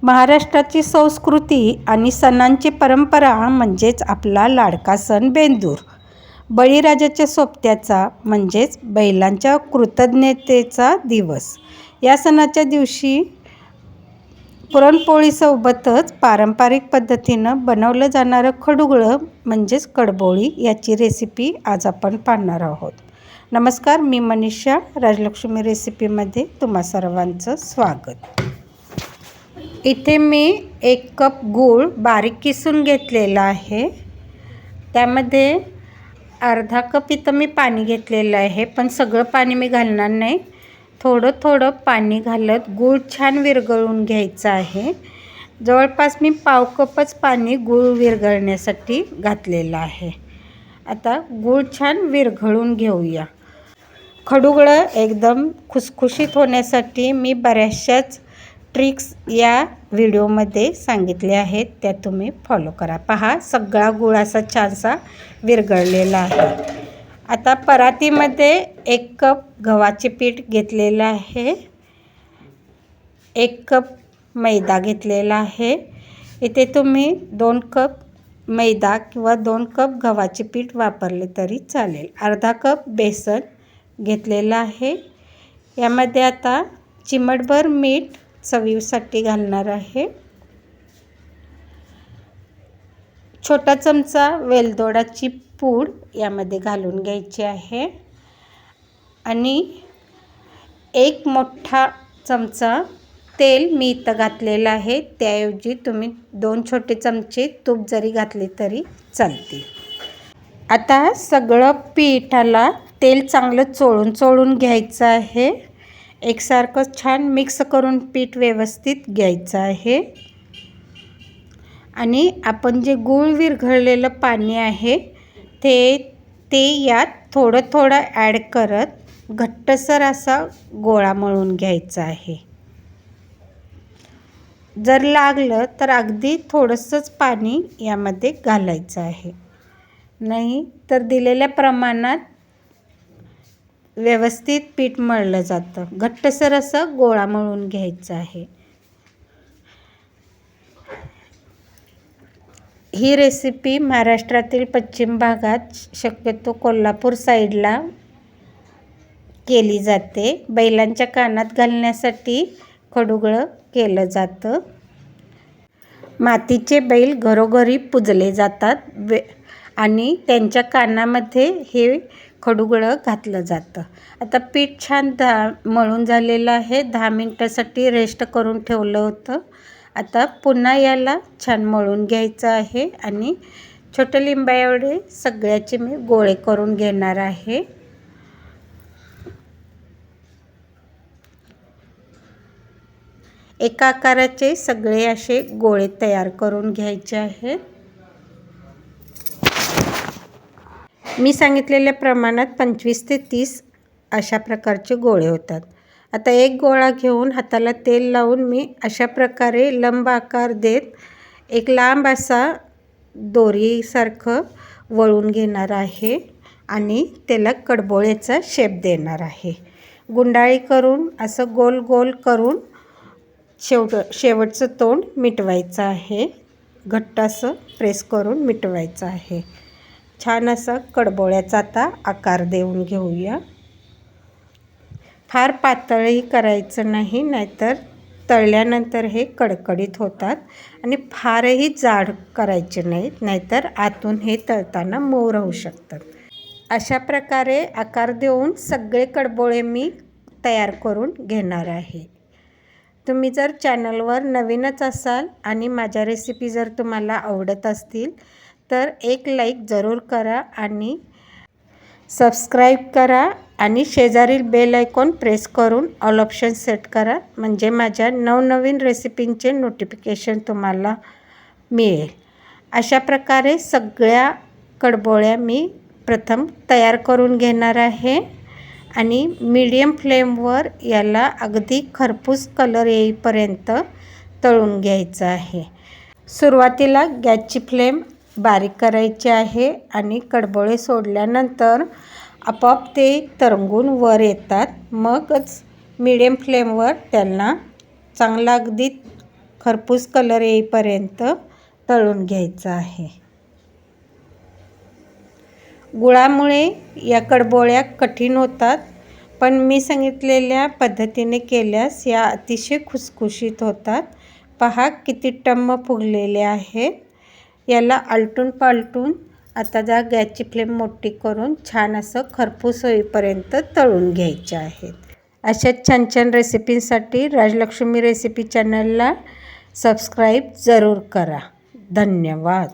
महाराष्ट्राची संस्कृती आणि सणांची परंपरा म्हणजेच आपला लाडका सण बेंदूर. बळीराजाच्या सोबत्याचा म्हणजेच बैलांच्या कृतज्ञतेचा दिवस. या सणाच्या दिवशी पुरणपोळीसोबतच पारंपरिक पद्धतीनं बनवलं जाणारं खडुगळं म्हणजेच कडबोळी याची रेसिपी आज आपण पाहणार आहोत. नमस्कार, मी मनीषा. राजलक्ष्मी रेसिपीमध्ये तुम्हा सर्वांचं स्वागत. इथे मी 1 कप गूळ बारीक किसून घेतलेला आहे. त्यामध्ये अर्धा कप इथं मी पाणी घेतलेलं आहे, पण सगळं पाणी मी घालणार नाही. थोडं थोडं पाणी घालत गूळ छान विरघळून घ्यायचं आहे. जवळपास मी पाव कपच पाणी गूळ विरघळण्यासाठी घातलेलं आहे. आता गूळ छान विरघळून घेऊया. खडुगळं एकदम खुसखुशीत होण्यासाठी मी बऱ्याचशाच ट्रिक्स या व्हिडिओमध्ये सांगितले आहेत, त्या तुम्ही फॉलो करा. पहा, सगळा गूळ असा छानसा विरघळलेला आहे. आता परातीमध्ये 1 कप गव्हाचे पीठ घेतलेलं आहे. 1 कप मैदा घेतलेला आहे. इथे तुम्ही 2 कप मैदा किंवा 2 कप गव्हाचे पीठ वापरले तरी चालेल. अर्धा कप बेसन घेतलेलं आहे. यामध्ये आता चिमटभर मीठ चवीसाठी घालणार आहे. छोटा चमचा वेलदोडाची पूड यामध्ये घालून घ्यायची आहे आणि 1 मोठा चमचा तेल मी इथं घातलेलं आहे. त्याऐवजी तुम्ही 2 छोटे चमचे तूप जरी घातले तरी चालतील. आता सगळं पिठाला तेल चांगलं चोळून घ्यायचं आहे. एकसारखं छान मिक्स करून पीठ व्यवस्थित घ्यायचं आहे आणि आपण जे गूळ विरघळलेलं पाणी आहे ते यात थोडं थोडं ॲड करत घट्टसर असा गोळा मळून घ्यायचा आहे. जर लागलं तर अगदी थोडंसंच पाणी यामध्ये घालायचं आहे, नाही तर दिलेल्या प्रमाणात व्यवस्थित पीठ मळलं जातं. घट्टसर असं गोळा मळून घ्यायचं आहे. ही रेसिपी महाराष्ट्रातील पश्चिम भागात, शक्यतो कोल्हापूर साईडला केली जाते. बैलांच्या कानात घालण्यासाठी खडुगळं केलं जातं. मातीचे बैल घरोघरी पूजले जातात आणि त्यांच्या कानामध्ये हे खडुगळं घातलं जातं. आता पीठ छान मळून झालेलं आहे. 10 मिनटासाठी रेस्ट करून ठेवलं होतं. आता पुन्हा याला छान मळून घ्यायचं आहे आणि छोटे लिंबा एवढे सगळ्याचे मी गोळे करून घेणार आहे. एका आकाराचे सगळे असे गोळे तयार करून घ्यायचे आहेत. मी सांगितलेल्या प्रमाणात 25 ते 30 अशा प्रकारचे गोळे होतात. आता एक गोळा घेऊन हाताला तेल लावून मी अशा प्रकारे लंब आकार देत एक लांब असा दोरीसारखं वळून घेणार आहे आणि त्याला कडबोळ्याचा शेप देणार आहे. गुंडाळी करून असं गोल गोल करून शेवटचं तोंड मिटवायचं आहे. घट्ट असं प्रेस करून मिटवायचं आहे. छान असा कडबोळ्याचा आता आकार देऊन घेऊया. फार पातळही करायचं नाही, नाहीतर तळल्यानंतर हे कडकडीत होतात, आणि फारही जाड करायचे नाहीत, नाहीतर आतून हे तळताना मऊ राहू शकतात. अशा प्रकारे आकार देऊन सगळे कडबोळे मी तयार करून घेणार आहे. तुम्ही जर चॅनलवर नवीनच असाल आणि माझ्या रेसिपी जर तुम्हाला आवडत असतील तर एक लाईक जरूर करा आणि सबस्क्राईब करा आणि शेजारील बेल आयकॉन प्रेस करून ऑल ऑप्शन सेट करा, म्हणजे माझ्या नवनवीन रेसिपींचे नोटिफिकेशन तुम्हाला मिळेल. अशा प्रकारे सगळ्या कडबोळ्या मी प्रथम तयार करून घेणार आहे आणि मीडियम फ्लेमवर याला अगदी खरपूस कलर येईपर्यंत तळून घ्यायचं आहे. सुरुवातीला गॅसची फ्लेम बारीक करायची आहे आणि कडबोळे सोडल्यानंतर आपोआप ते तरंगून वर येतात. मगच मीडियम फ्लेमवर त्यांना चांगला अगदी खरपूस कलर येईपर्यंत तळून घ्यायचं आहे. गुळामुळे या कडबोळ्या कठीण होतात, पण मी सांगितलेल्या पद्धतीने केल्यास या अतिशय खुसखुशीत होतात. पहा किती टम्म फुगलेले आहेत. याला आलटून पालटून आता गॅसची फ्लेम मोठी करून छान असं खरपूस होईपर्यंत तळून घ्यायचे आहेत. अशा छान छान रेसिपींसाठी राजलक्ष्मी रेसिपी चॅनलला सबस्क्राईब जरूर करा. धन्यवाद.